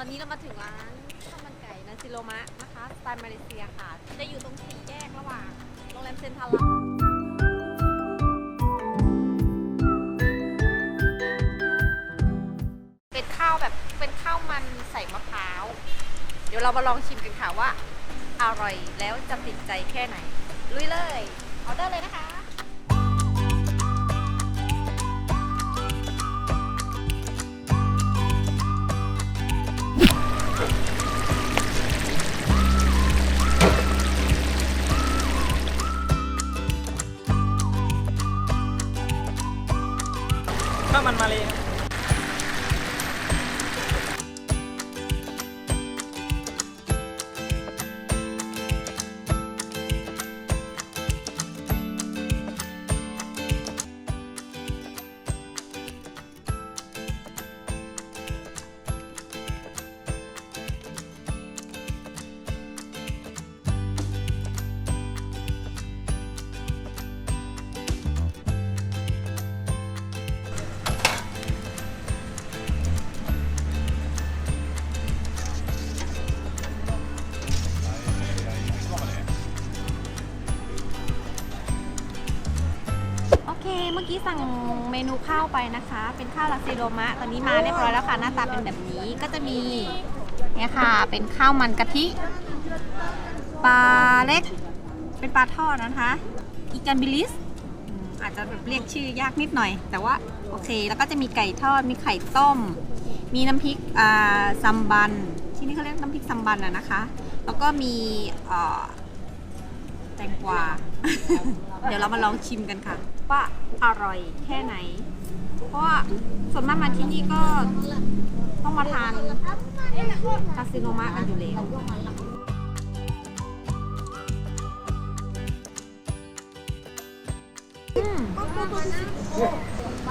อนนี้เรามาถึงร้านข้าวมันไก่นาซิโรมะนะคะสไตล์มาเลเซียค่ะ จะอยู่ตรงสี่แยกระหว่างโรงแรมเซ็นทรัลเป็นข้าวแบบเป็นข้าวมันใส่มะพร้าว เดี๋ยวเรามาลองชิมกันค่ะว่าอร่อยแล้วจะติดใจแค่ไหน ลุยเลยออเดอร์เลยนะคะข้าวมันมาเลยโอเค เมื่อกี้สั่งเมนูข้าวไปนะคะ เป็นข้าวลาซิโรมะ ตอนนี้มาเรียบร้อยแล้วค่ะ หน้าตาเป็นแบบนี้ ก็จะมีเนี่ยค่ะ เป็นข้าวมันกะทิ ปลาเล็ก เป็นปลาทอดนะคะ อีกันบิลิสอาจจะแบบเรียกชื่อยากนิดหน่อย แต่ว่าโอเค แล้วก็จะมีไก่ทอด มีไข่ต้ม มีน้ำพริกซัมบัน ที่นี่เขาเรียกน้ำพริกซัมบันนะคะ แล้วก็มีแตงกวา เดี๋ยวเรามาลองชิมกันค่ะ ว่าอร่อยแค่ไหน เพราะว่าส่วนมากมาที่นี่ก็ต้องมาทานคาสิโนมะกันอยู่แล้ว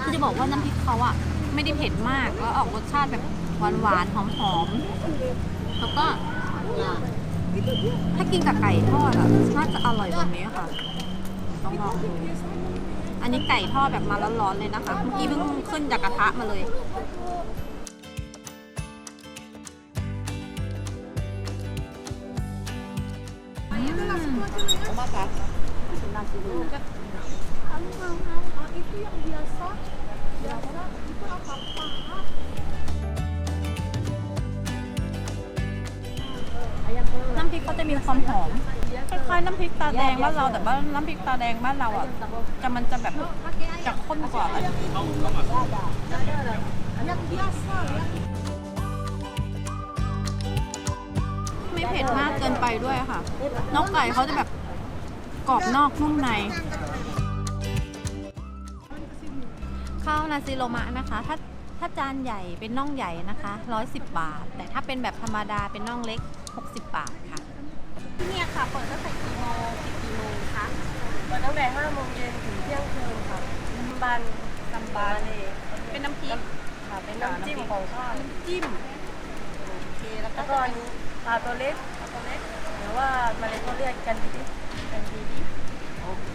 คือจะบอกว่าน้ำพริกเขาอะไม่ได้เผ็ดมากแล้วออกรสชาติแบบหวานๆหอมๆแล้วก็ถ้ากินกับไก่ทอดอะน่าจะอร่อยกว่านี้ค่ะต้องลองดูอันนี้ไก่ทอดแบบมาร้อนๆเลยนะคะเมื่อกี้เพิ่งขึ้นจากกระทะมาเลยน้ำพริกเขาจะมีความหอมคล้ายๆน้ำพริกตาแดงบ้านเราแต่ว่าน้ำพริกตาแดงบ้านเราอ่ะมันจะแบบจะข้นกว่าไม่เผ็ดมากเกินไปด้วยค่ะน้องไก่เขาจะแบบกรอบนอกนุ่มในข้าวนาซิโรมะนะคะถ้าจานใหญ่เป็นน่องใหญ่นะคะ110 บาทแต่ถ้าเป็นแบบธรรมดาเป็นน่องเล็ก60 บาทค่ะที่นี่ค่ะเปิดตั้งแต่กี่โมงปิดกี่โมงคะเปิดตั้งแต่5 โมงเย็นถึงเที่ยงคืนค่ะซัมบันเลยเป็นน้ำพริกค่ะเป็นน้ำจิ้มของข้าวจิ้มโอเคแล้วก็อันนี้ปลาตัวเล็กหรือว่ามาเลยเขาเรียกกันดี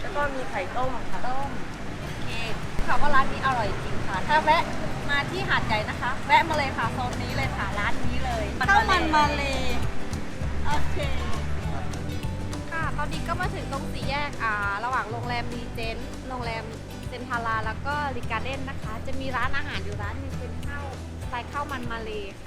แล้วก็มีไข่ต้มค่ะโอเคค่ะว่าร้านนี้อร่อยจริงค่ะถ้าแวะมาที่หาดใหญ่นะคะแวะมาเลยค่ะโซนนี้เลยค่ะร้านนี้เลยข้าวมันมาเลยโอเคค่ะตอนนี้ก็มาถึงตรงสี่แยกระหว่างโรงแรมรีเจนต์โรงแรมเซ็นทรัลแล้วก็ริการ์เด้นนะคะจะมีร้านอาหารอยู่ร้านนึงเป็นข้าวสไตล์ข้าวมันมาเลยค่ะ